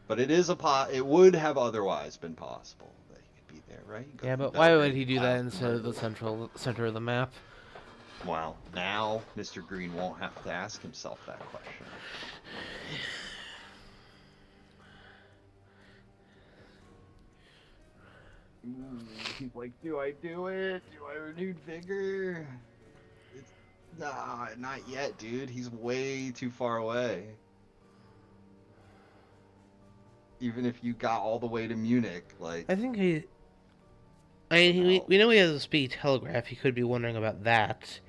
But it would have otherwise been possible that he could be there, right? yeah, but why would he do that instead of the center of the map? Well, now Mr. Green won't have to ask himself that question. Ooh, he's like, do I do it? Do I renew vigor? It's nah, not yet, dude. He's way too far away. Even if you got all the way to Munich, like I think he. We know he has a speed telegraph. He could be wondering about that.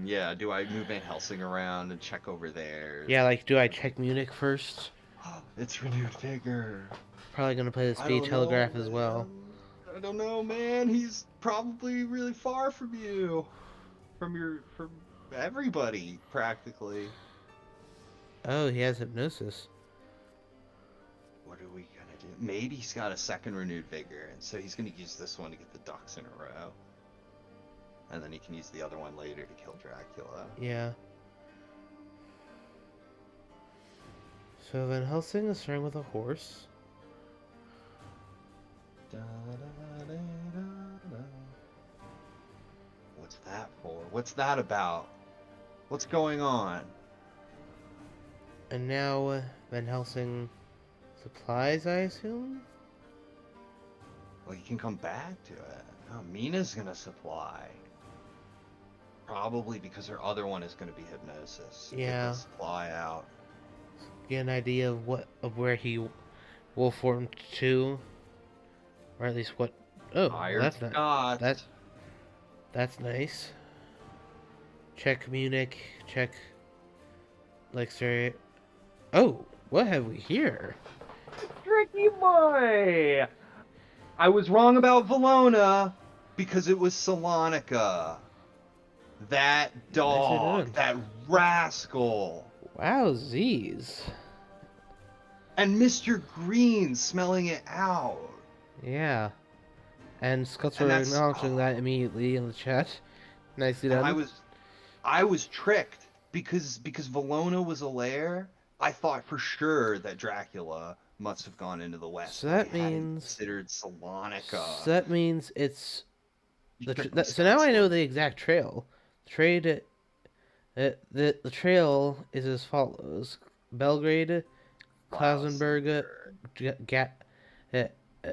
Yeah, do I move Van Helsing around and check over there? Yeah, like, do I check Munich first? It's renewed vigor. Probably gonna play the speed telegraph as well. I don't know, man. He's probably really far from you. From everybody, practically. Oh, he has hypnosis. What are we gonna do? Maybe he's got a second renewed vigor, and so he's gonna use this one to get the ducks in a row. And then he can use the other one later to kill Dracula. Yeah. So Van Helsing is starting with a horse. What's that for? What's that about? What's going on? And now Van Helsing supplies, I assume? Well, you can come back to it. Oh, Mina's gonna supply. Probably because her other one is gonna be hypnosis. Get the Yeah. supply out. Get an idea of where he will form to, or at least what. Oh, well, Iron that's not that. Scots. That's nice. Check Munich. Check Lexer. Oh, what have we here? Tricky boy! I was wrong about Valona because it was Salonica. That Nicely dog, done. that rascal. Wowzies. And Mr. Green smelling it out. Yeah. And And Scotsword that's acknowledging that immediately in the chat. Nicely and done. I was tricked because Valona was a lair. I thought for sure that Dracula must have gone into the west, So but I that hadn't means. considered Salonica. So that means it's You the. tricked me, So now I know Scotsword. the exact trail. Trade. The trail is as follows: Belgrade, Klausenberg, Klausenberg. Ga, uh, uh,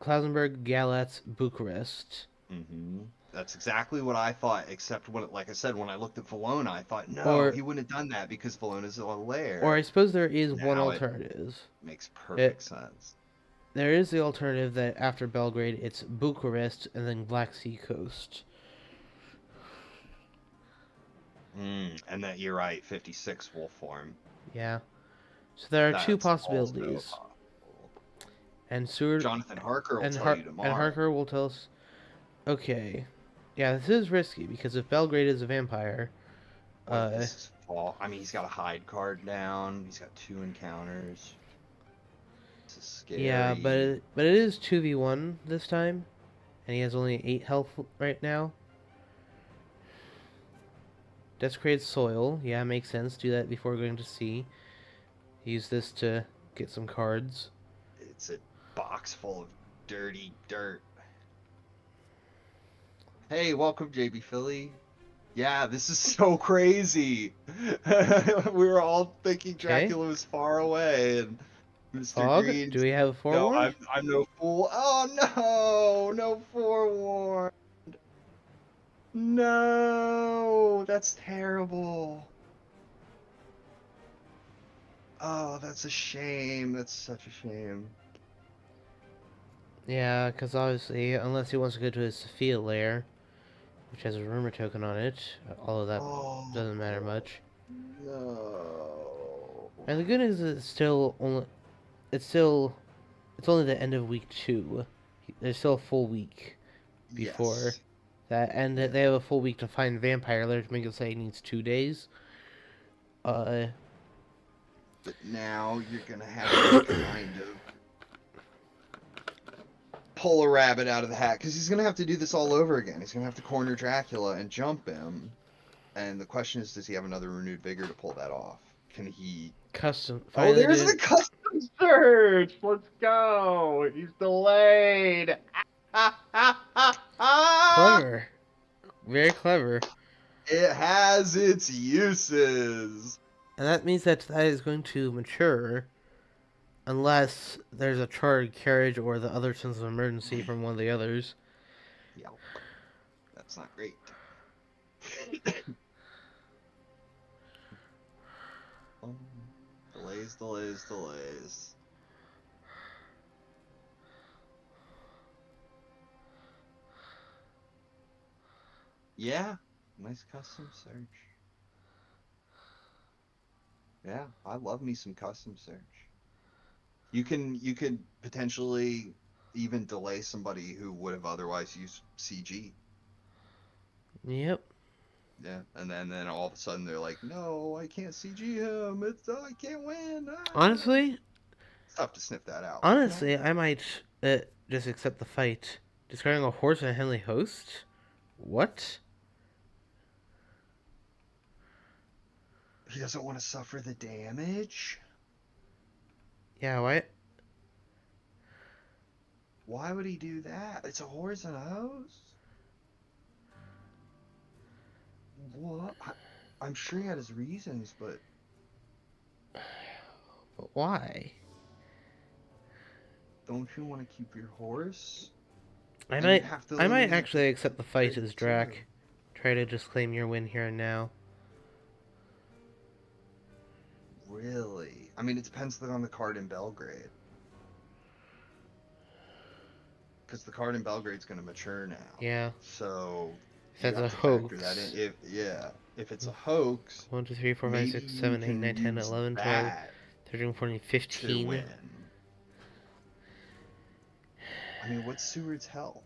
Klausenberg, Galatz, Bucharest. Mm-hmm. That's exactly what I thought, except when, like I said, when I looked at Valona, I thought, no, Or he wouldn't have done that because Valona's a or I lair. suppose there is one Now it alternative. makes It perfect sense. There is the alternative that after Belgrade it's Bucharest and then Black Sea coast. And that you're right, 56 will form. Yeah. So there are two That's also possibilities. possible. And Seward Jonathan Harker will and tell you tomorrow. Harker will tell us, okay, yeah, this is risky because if Belgrade is a vampire, Boy, this is fall. I mean, he's got a hide card down. He's got 2 encounters. This is yeah, scary. but it is 2v1 this time, and he has only 8 health right now. Desecrated Soil, yeah, makes sense. Do that before going to sea. Use this to get some cards. It's a box full of dirty dirt. Hey, welcome, JB Philly. Yeah, this is so crazy. We were all thinking Okay. Dracula was far away, and Mr. Fog, do Green's we have a no, forewarned? I'm no fool. Oh no forewarned. No, that's terrible. Oh, that's a shame. That's such a shame. Yeah, because obviously, unless he wants to go to his Sophia lair, which has a rumor token on it, all of that Oh doesn't matter much. no. And the good news is it's still, it's only the end of week 2. There's still a full week before Yes. that, and Yeah. they have a full week to find vampire lair to make it say it needs 2 days. But now you're gonna have to kind of pull a rabbit out of the hat because he's gonna have to do this all over again. He's gonna have to corner Dracula and jump him. And the question is, does he have another renewed vigor to pull that off? Can he? Custom. Oh, Finally there's did. the custom search. Let's go. He's delayed. Clever. Very clever. It has its uses. And that means that is going to mature unless there's a chartered carriage or the other sense of emergency from one of the others. Yep. That's not great. Delays, delays, delays. Yeah, nice custom search. Yeah, I love me some custom search. You can potentially even delay somebody who would have otherwise used CG. Yep. Yeah, and then all of a sudden they're like, no, I can't CG him. I can't win. Ah. Honestly, It's tough to sniff that out. honestly, I might just accept the fight. Discarding a horse and a Henley host? What? He doesn't want to suffer the damage. Yeah, why? Why would he do that? It's a horse and a host. What? I'm sure he had his reasons, but But why? don't you want to keep your horse? I And you might, have to I might eliminate actually accept the fight big as two. Drac. Try to just claim your win here and now. Really? I mean, it depends on the card in Belgrade. Because the card in Belgrade's going to mature now. Yeah. So If you that's a have to factor that in. hoax. If it's a hoax, 1, 2, 3, 4, 5, maybe 6, you 7, 8, can 9, 10, use 11, 12, that 13, 14, to 15. win. I mean, what's Seward's health?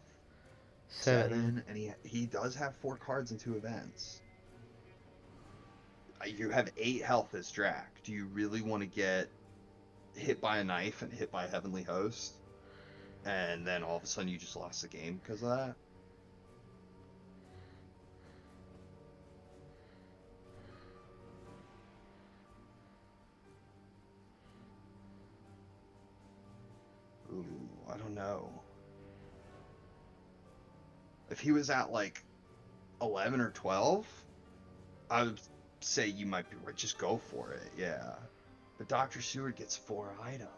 7. 7, and he does have 4 cards in 2 events. You have 8 health as Drac. Do you really want to get hit by a knife and hit by a heavenly host? And then all of a sudden you just lost the game because of that? Ooh, I don't know. If he was at like 11 or 12, I would say you might be right. Just go for it, yeah. But Dr. Seward gets 4 items.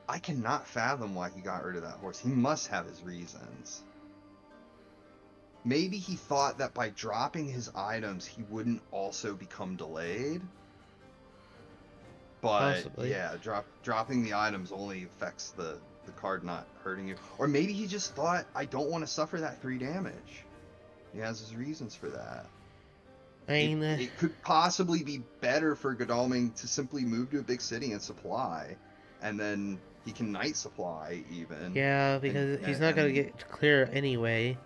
I cannot fathom why he got rid of that horse. He must have his reasons. Maybe he thought that by dropping his items, he wouldn't also become delayed. But Possibly. yeah, dropping the items only affects the card not hurting you. Or maybe he just thought, I don't want to suffer that 3 damage. He has his reasons for that. I mean, It could possibly be better for Godalming to simply move to a big city and supply, and then he can night supply even. yeah, because he's not gonna get clear anyway.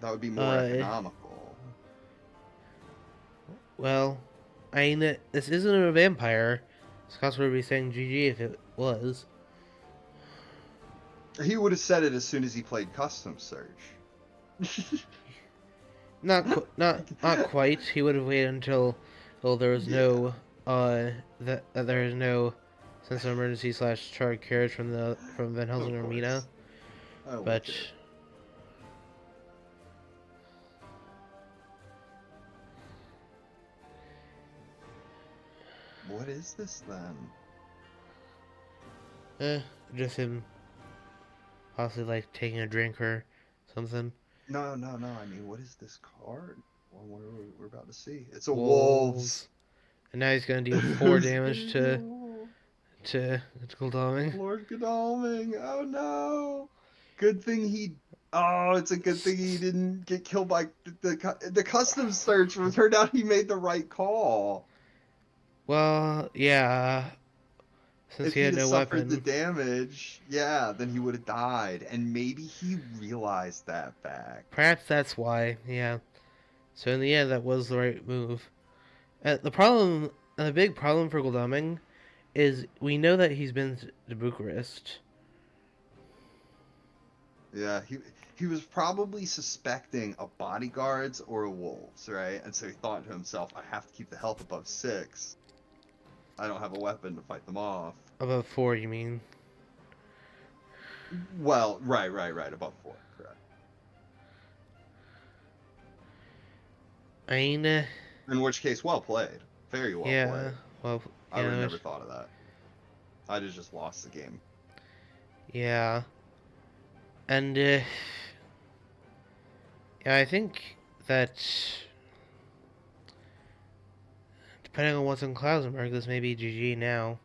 That would be more economical. Well, I mean, this isn't a vampire. Scotsword would be saying GG if it was. He would have said it as soon as he played Custom Search. Not quite. He would have waited until there was no that there is no sense of emergency / charge carriage from Van Helsing or Mina. But what is this then? Just him possibly like taking a drink or something. No. I mean, what is this card? What we're about to see? It's a wolves. And now he's gonna deal 4 damage to Godalming. Lord Godalming. Oh no! Good thing he. Oh, it's a good thing he didn't get killed by the custom search. It turned out he made the right call. Well, yeah. Since If he he'd had have no suffered the weapon. damage, yeah, then he would have died. And maybe he realized that back. Perhaps that's why, yeah. So in the end, that was the right move. The big problem for Godalming is we know that he's been to Bucharest. Yeah, he was probably suspecting a bodyguards or a wolves, right? And so he thought to himself, I have to keep the health above 6. I don't have a weapon to fight them off. Above 4, you mean? Well, right, above 4, correct. I mean, In which case, well played. Very well played. Well, I would have never thought of that. I'd have just lost the game. Yeah. And, yeah, I think that depending on what's in Klausenberg, this may be GG now.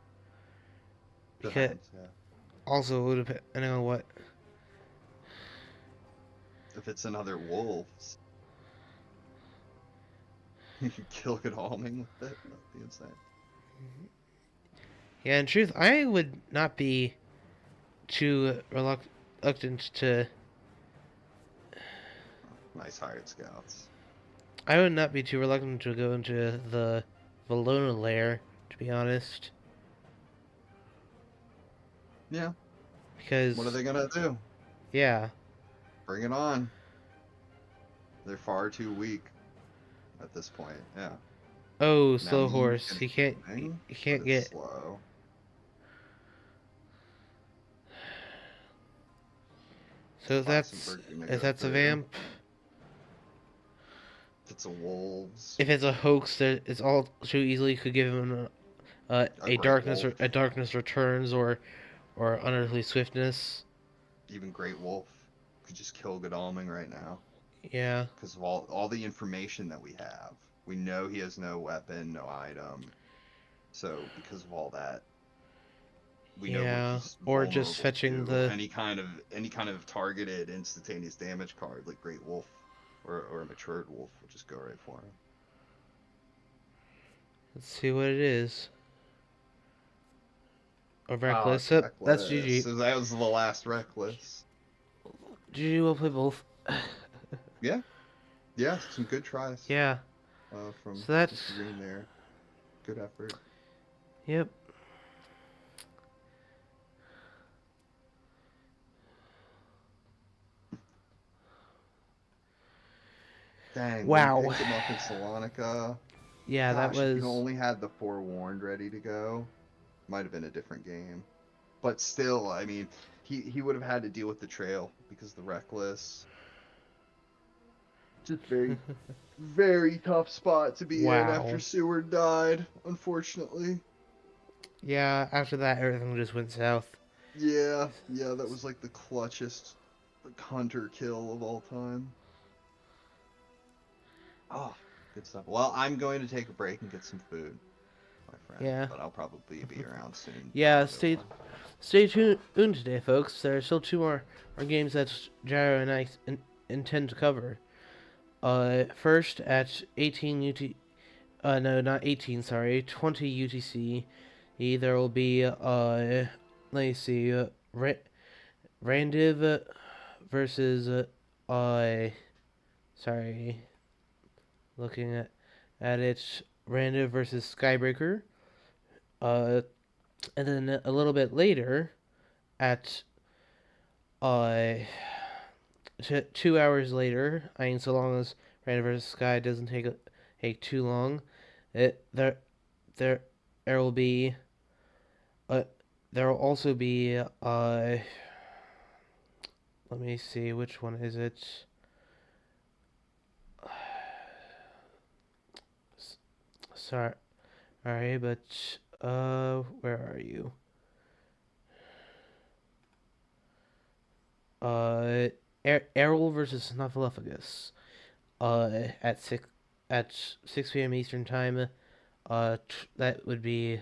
Because also, depending on what. If it's another wolves, you can kill Godalming with it. That'd be insane. Yeah, in truth, I would not be too reluctant to. Nice hired scouts. I would not be too reluctant to go into the Valona lair, to be honest. Yeah. Because what are they gonna do? Yeah. Bring it on. They're far too weak at this point. Yeah. Oh, slow horse. He can't get slow. So if that's a vamp. If lots of wolves. If it's a hoax, that it's all too easily could give him A great wolf. a darkness returns or unearthly swiftness. Even Great Wolf could just kill Godalming right now Yeah. because of all the information that we have. We know he has no weapon, no item. So because of all that, we know what Yeah. he's Or just vulnerable fetching to. the. Any kind of targeted instantaneous damage card like Great Wolf or a matured wolf will just go right for him. Let's see what it is. A Oh, reckless. it's Yep, that's reckless. GG. So that was the last reckless. GG will play both. Yeah, yeah, some good tries. Yeah. From So that's. Mr. Green there. Good effort. Yep. Dang, when you Wow. picked him up in Salonica, Yeah, that gosh, if you'd was. only had the forewarned ready to go, might have been a different game. But still, I mean, he would have had to deal with the trail because the reckless. Just very, very tough spot to be in after Wow. Seward died, unfortunately. Yeah, after that, everything just went south. Yeah, that was like the clutchest hunter kill of all time. Oh, good stuff. Well, I'm going to take a break and get some food, my friend. Yeah. But I'll probably be around soon for Yeah, another one. stay tuned today, folks. There are still two more games that Gyro and I intend to cover. First at 18 UT. No, not 18. Sorry, 20 UTC. There will be let me see. Randiv versus sorry, looking at it. Randiv versus Skybreaker. Uh, and then a little bit later at 2 hours later, I mean, so long as Random vs. Sky doesn't take too long, there there there will be there will also be let me see, which one is it? Sorry, but where are you? Errol versus Snuffleupagus. At 6 p.m. Eastern time. That would be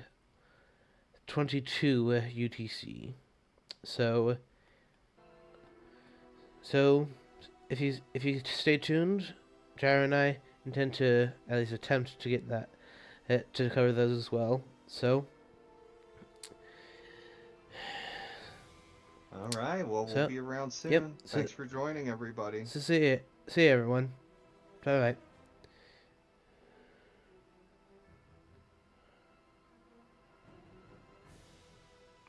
22 UTC. So if you stay tuned, Gyro and I intend to at least attempt to get that to cover those as well. So. All right. Well, we'll So, be around soon. yep. Thanks for joining, everybody. See you everyone. Bye bye.